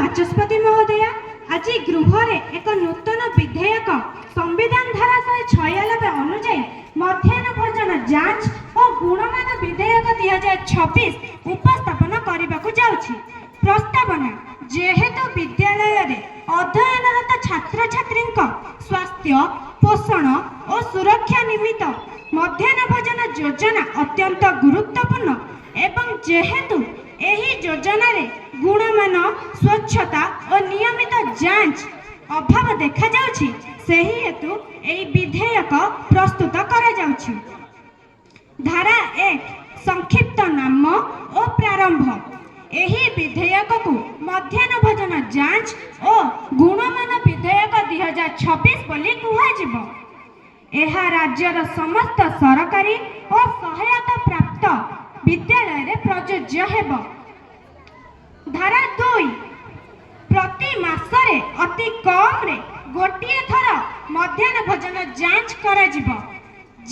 ବାଚସ୍ପତି ମହୋଦୟ, ଆଜି ଗୃହରେ ଏକ ନୂତନ ବିଧେୟକ ସମ୍ବିଧାନ ଧାରା 196 ଅନୁଯାୟୀ ମଧ୍ୟାହ୍ନ ଭୋଜନ ଯାଞ୍ଚ ଓ ଗୁଣମାନ ବିଧେୟକ 2026 ଉପସ୍ଥାପନ କରିବାକୁ ଯାଉଛି। ପ୍ରସ୍ତାବନା, ଯେହେତୁ ବିଦ୍ୟାଳୟରେ ଅଧ୍ୟୟନରତ ଛାତ୍ରଛାତ୍ରୀଙ୍କ ସ୍ୱାସ୍ଥ୍ୟ, ପୋଷଣ ଓ ସୁରକ୍ଷା ନିମିତ୍ତ ମଧ୍ୟାହ୍ନ ଭୋଜନ ଯୋଜନା ଅତ୍ୟନ୍ତ ଗୁରୁତ୍ୱପୂର୍ଣ୍ଣ ଏବଂ ଯେହେତୁ ଏହି ଯୋଜନାରେ ଗୁଣମାନ, ସ୍ୱଚ୍ଛତା ଓ ନିୟମିତ ଯାଞ୍ଚ ଅଭାବ ଦେଖାଯାଉଛି, ସେହି ହେତୁ ଏହି ବିଧେୟକ ପ୍ରସ୍ତୁତ କରାଯାଉଛି। ଧାରା 1 ସଂକ୍ଷିପ୍ତ ନାମ ଓ ପ୍ରାରମ୍ଭ। ଏହି ବିଧେୟକକୁ ମଧ୍ୟାହ୍ନ ଭୋଜନ ଯାଞ୍ଚ ଓ ଗୁଣମାନ ବିଧେୟକ 2026 ବୋଲି କୁହାଯିବ। ଏହା ରାଜ୍ୟର ସମସ୍ତ ସରକାରୀ ଓ ସହାୟତା ପ୍ରାପ୍ତ ବିଦ୍ୟାଳୟରେ ପ୍ରଯୁଜ୍ୟ ହେବ। ଧାରା 2 ପ୍ରତି ମାସରେ ଅତି କମରେ ଗୋଟିଏ ଥର ମଧ୍ୟାହ୍ନ ଭୋଜନ ଯାଞ୍ଚ କରାଯିବ।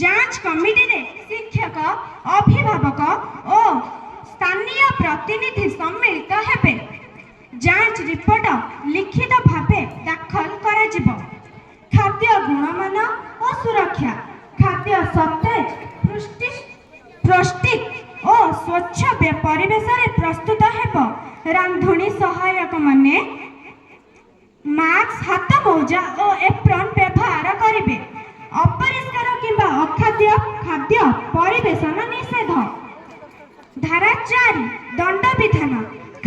ଯାଞ୍ଚ କମିଟିରେ ଶିକ୍ଷକ, ଅଭିଭାବକ ଓ ସ୍ଥାନୀୟ ପ୍ରତିନିଧି ସମ୍ମିଳିତ ହେବେ। ଯାଞ୍ଚ ରିପୋର୍ଟ ଲିଖିତ ଭାବେ ଦାଖଲ କରାଯିବ। ଖାଦ୍ୟ ଗୁଣମାନ ଓ ସୁରକ୍ଷା। ଖାଦ୍ୟ ସତେଜ, ପୌଷ୍ଟିକ ଓ ସ୍ୱଚ୍ଛ ପରିବେଶରେ ପ୍ରସ୍ତୁତ ହେବ। ରାନ୍ଧୁଣୀ ସହାୟକମାନେ ମାସ୍କ, ହାତ ମୋଜା ଓ ଏପ୍ରନ୍ ବ୍ୟବହାର କରିବେ। ଅପରିଷ୍କାର କିମ୍ବା ଅଖାଦ୍ୟ ଖାଦ୍ୟ ପରିବେଷଣ ନିଷେଧ। ଧାରା 4 ଦଣ୍ଡବିଧାନ।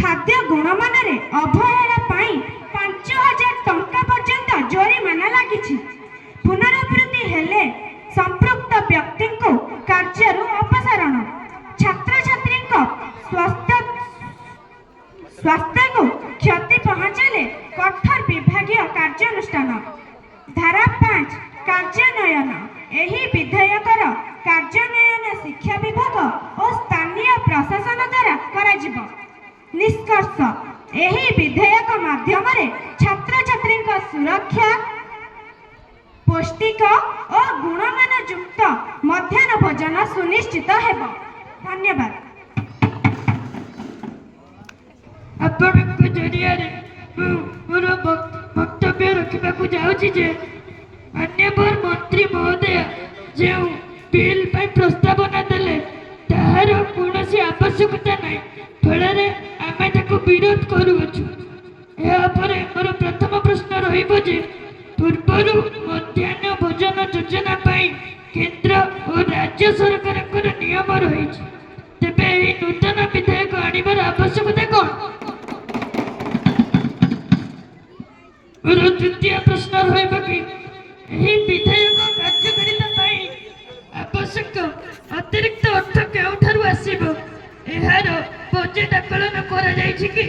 ଖାଦ୍ୟ ଗୁଣମାନରେ ଅବହେଳା ପାଇଁ 5,000 ଟଙ୍କା ପର୍ଯ୍ୟନ୍ତ ଜୋରିମାନା ଲାଗିଛି। ପୁନରାବୃତ୍ତି ହେଲେ ସମ୍ପୃକ୍ତ ବ୍ୟକ୍ତିଙ୍କୁ କାର୍ଯ୍ୟରୁ ଅପସାରଣ। ଛାତ୍ରଛାତ୍ରୀଙ୍କ ସ୍ୱାସ୍ଥ୍ୟକୁ କ୍ଷତି ପହଞ୍ଚାଇଲେ କଠୋର ବିଭାଗୀୟ କାର୍ଯ୍ୟାନୁଷ୍ଠାନ। ଧାରା 5 କାର୍ଯ୍ୟାନ୍ୱୟନ। ଏହି ବିଧେୟକର କାର୍ଯ୍ୟାନ୍ୱୟନ ଶିକ୍ଷା ବିଭାଗ ଓ ସ୍ଥାନୀୟ ପ୍ରଶାସନ ଦ୍ୱାରା କରାଯିବ। ନିଷ୍କର୍ଷ, ଏହି ବିଧେୟକ ମାଧ୍ୟମରେ ଛାତ୍ରଛାତ୍ରୀଙ୍କ ସୁରକ୍ଷା, ପୌଷ୍ଟିକ ଓ ଗୁଣମାନ ଯୁକ୍ତ ମଧ୍ୟାହ୍ନ ଭୋଜନ ସୁନିଶ୍ଚିତ ହେବ। ଧନ୍ୟବାଦ। ଆପଣଙ୍କ ଜରିଆରେ ମୁଁ ମୋର ବକ୍ତବ୍ୟ ରଖିବାକୁ ଯାଉଛି ଯେ ମାନ୍ୟବର ମନ୍ତ୍ରୀ ମହୋଦୟ ଯେଉଁ ବିଲ୍ ପାଇଁ ପ୍ରସ୍ତାବନା ଦେଲେ ତାହାର କୌଣସି ଆବଶ୍ୟକତା ନାହିଁ, ଫଳରେ ଆମେ ତାକୁ ବିରୋଧ କରୁଅଛୁ। ଏହାପରେ ମୋର ପ୍ରଥମ ପ୍ରଶ୍ନ ରହିବ ଯେ ପୂର୍ବରୁ ମଧ୍ୟାହ୍ନ ଭୋଜନ ଯୋଜନା ପାଇଁ କେନ୍ଦ୍ର ଓ ରାଜ୍ୟ ସରକାରଙ୍କର ନିୟମ ରହିଛି, ତେବେ ଏହି ନୂତନ ବିଧେୟକ ଆଣିବାର ଆବଶ୍ୟକତା କ'ଣ? ମୋର ଦ୍ୱିତୀୟ ପ୍ରଶ୍ନ ରହିବ କି ଏହି ବିଧେୟକ କାର୍ଯ୍ୟକାରିତା ପାଇଁ ଆବଶ୍ୟକ ଅତିରିକ୍ତ ଅର୍ଥ କେଉଁଠାରୁ ଆସିବ? ଏହାର ବଜେଟ୍ ଆକଳନ କରାଯାଇଛି କି?